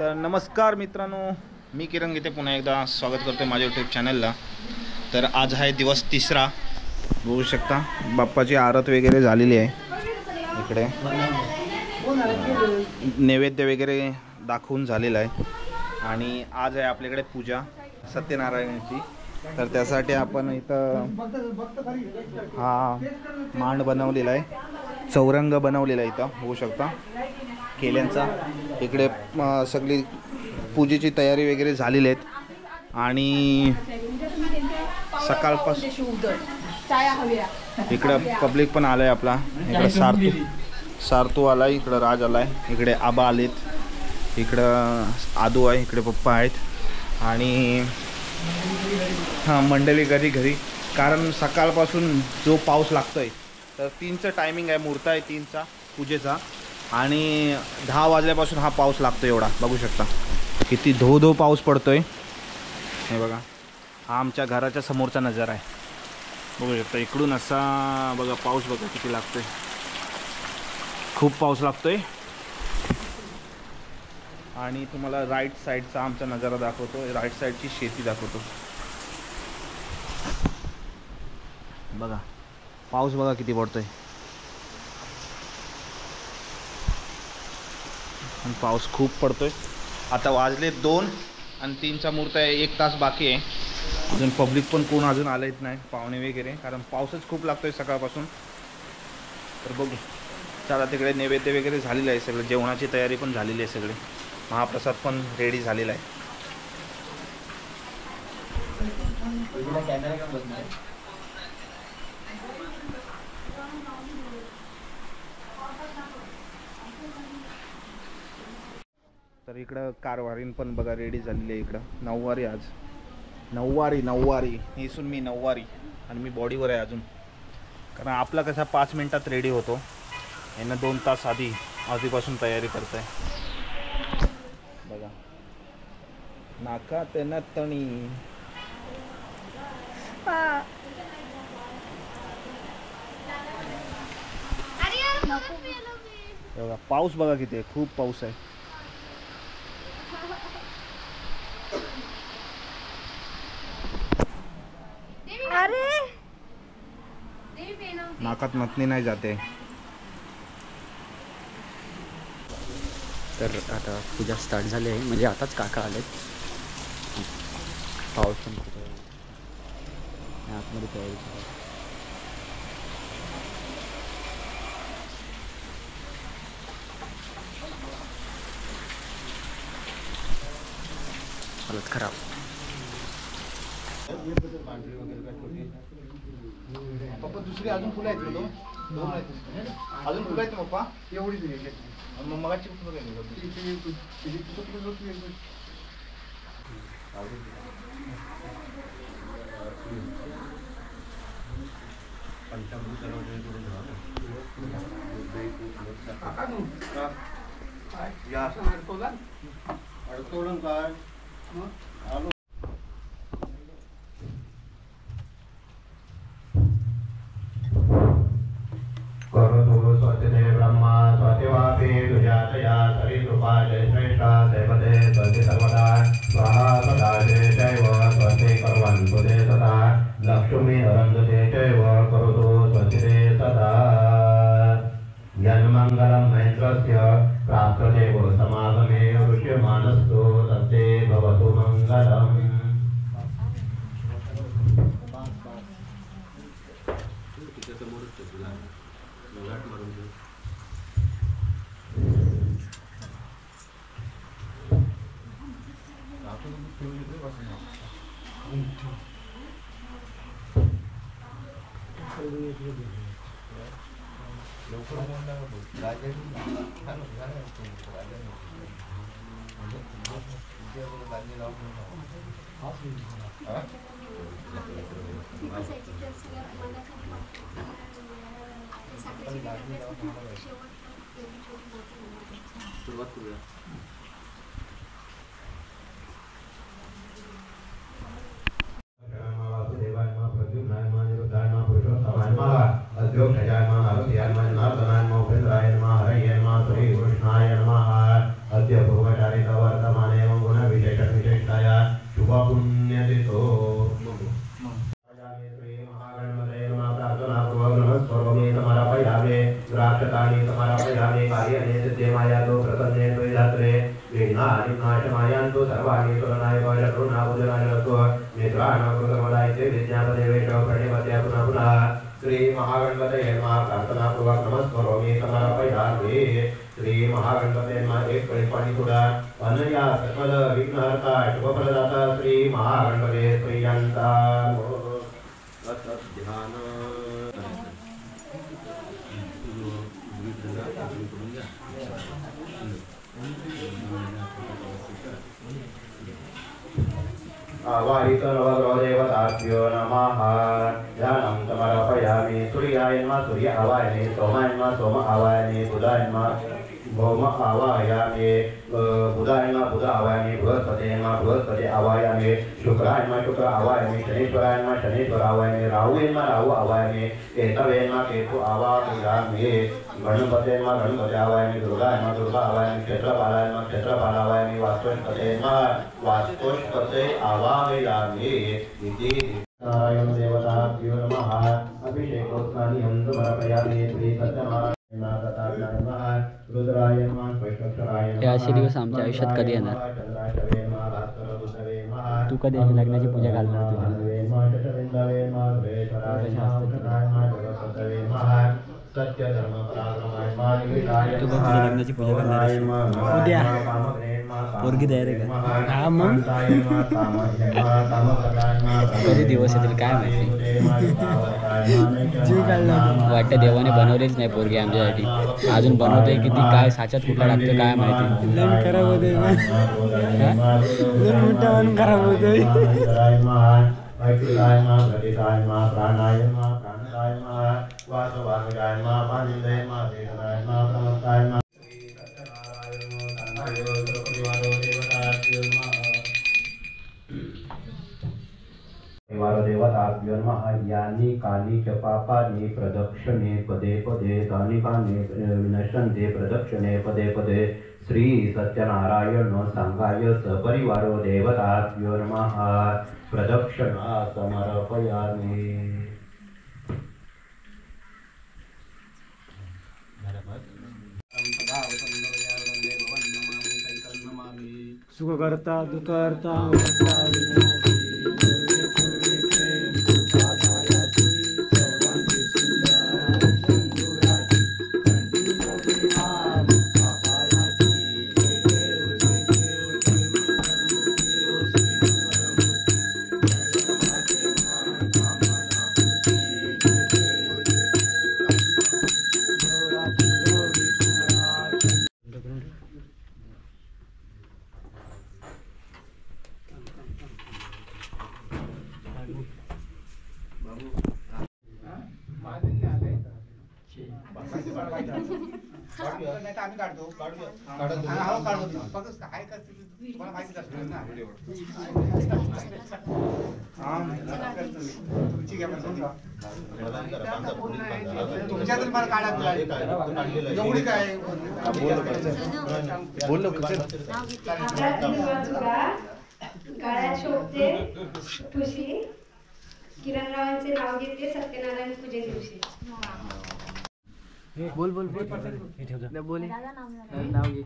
तर नमस्कार मित्रांनो, मी किरण इथे पुन्हा एकदा स्वागत करतो माझ्या यूट्यूब चॅनलला। तर आज आहे दिवस तिसरा। बघू शकता बाप्पाची आरत वगैरे झालेली आहे। इकडे नैवेद्य वगैरे दाखवून झालेला आहे आणि आज आहे आपल्याकडे पूजा सत्यनारायणाची। तर त्यासाठी आपण इथं हा मांड बनवलेला आहे, चौरंग बनवलेला आहे इथं बघू शकता केल्यांचा। इकडे सगळी पूजेची तयारी वगैरे झालेली आहेत आणि सकाळपासून इकडं पब्लिक पण आलाय आपला। इकडे सारतू आलाय, इकडं राज आलाय, इकडे आबा आलेत, इकडं आदू आहे, इकडे पप्पा आहेत आणि हां मंडळी घरी कारण सकाळपासून जो पाऊस लागतोय तर 3चं टायमिंग आहे, मुहूर्त आहे 3चा पूजेचा आणि 10 वाजल्यापासून हा पाऊस लागतो। एवढा बघू शकता किती धो पाऊस पडतोय। हे बघा हा आमच्या घराच्या समोरचा नजारा आहे, बघू शकता इकडून असा बघा पाऊस बघा किती लागतोय, खूप पाऊस लागतोय। आणि तुम्हाला राईट साईडचा आमचा नजारा दाखवतो, राईट साईडची शेती दाखवतो। बघा पाऊस बघा किती पडतोय आणि पाऊस खूप पडतोय। आता वाजले 2 आणि 3चा मुहूर्त आहे, 1 तास बाकी आहे। अजून पब्लिक पण कोण अजून आलेच नाही, पाहुणे वगैरे, कारण पाऊसच खूप लागतोय सकाळपासून। तर बघू चला, तिकडे नैवेद्य वगैरे झालेलं आहे, सगळं जेवणाची तयारी पण झालेली आहे, सगळे महाप्रसाद पण रेडी झालेला आहे। तर इकडं कारवारीन पण बघा रेडी झालेली आहे। इकडं नऊवारी, आज नऊवारी नेसून मी नऊवारी आणि मी बॉडीवर आहे अजून, कारण आपला कसा 5 मिनिटात रेडी होतो, यांना 2 तास आधीपासून तयारी करत आहे। बघा नाकात नतणी, बघा पाऊस बघा किती आहे, खूप पाऊस आहे। नाकात नथनी नाही जाते। तर आता पूजा स्टार्ट झाली आहे, म्हणजे आताच काका आले। पाऊस पण खूप आहे, आतमध्ये तयारी चालू आहे। हालत खराब। पप्पा दुसरी अजून फुलं आहेत का? 2 आहेत अजून फुलं आहेत पप्पा, एवढीच मग मगाची फुलं काय अडतोडून काय आलो। करोतु स्वस्ति ब्रह्मा स्वस्तिवापि तुजातया सरितृपा जयश्रेष्ठा देवते स्वस्ति सर्वदा स्वाहा सदा जयैव स्वस्ति कुर्वन्तु ते सदा लक्ष्मी अरन्दते चैव करोतु स्वस्ति ते सदा यन्मङ्गलं महेन्द्रस्य प्राप्तदेव समागमे ऋष्यमाणस्तु तस्ते भवतु मङ्गलम्। सुरुवात करूया। अद्य पूर्वचारित वर्तमान प्रसन्नेतो प्रसन्ने द्वैधात्रे विघ्नानि नाशमायन्तु सर्वाणि सुरनाय करुणापूजनाय रतो नेत्राणाकृतमदायिते विद्यापदेवेश प्रणिपत्या पुनः पुनः श्री महागणपतये नमः प्रार्थनापूर्वक नमस्करोमि समर्पयामि श्री महागणपतये नमः एक कळी पाणी सोडा अनया सकल विघ्नहर्ता शुभफलदाता श्री महागणपते प्रियंता ध्यान आवाहित नवग्रहदेवताभ्यो नमः ध्यानं समर्पयामि सूर्याय नमः सूर्य आवाहयामि सोमाय नमः सोम आवाहयामि बुधाय नमः भौम आवाहयामि बुधाय नमः बुध आवाहयामि बृहस्पते नमः बृहस्पति आवाहयामि शुक्राय नमः शुक्र आवाहयामि शनीश्वराय नमः शनीश्वर आवाहयामि राहुवे नमः राहु आवाहयामि केतवे नमः केतु आवाहयामि गणपते नमः गणपति आवाहयामि दुर्गाय नमः दुर्गा आवाहयामि क्षेत्रपालाय नमः क्षेत्रपाल आवाहयामि वास्तुपते नमः वास्तुपते आवाहयामि इति नारायण देवताभ्यो नमः अभिषेकोत्सानि समर्पयामि श्री सत्यनारायण नमः रुद्राय नमः वैष्णवराय नमः. हे असे दिवस आमच्या आयुष्यात कधी येणार? तू कधी अशी लग्नाची पूजा घालणार तुझ्या? सत्य धर्म तू पण तुझ्या लग्नाची पूजा करणार उद्या पोरगी तयार आहे का? हा मग कधी दिवस येतील काय माहिती. वाटतं देवाने बनवलेच नाही पोरगी आमच्यासाठी. अजून बनवतोय किती काय साच्यात कुठला टाकतो काय माहिती. खराब होतोय खराब होतोय. प्राणाय वासवाय पांडे देवताभ्यो नमः. यानि कानि च पापानि प्रदक्षिणे पदे पदे तानि कानि विनश्यन्ते प्रदक्षिणे पदे पदे श्री सत्यनारायण सांगाय सपरिवारो देवताभ्यो नमः. प्रदक्षिणा समर्पयामि. सुखकर्ता दुःखकर्ता गळ्यात शोभते ठुशी. किरणरावांचे नाव घेते सत्यनारायण पूजे दिवशी. बोल बोल बोल बोल नाव घे.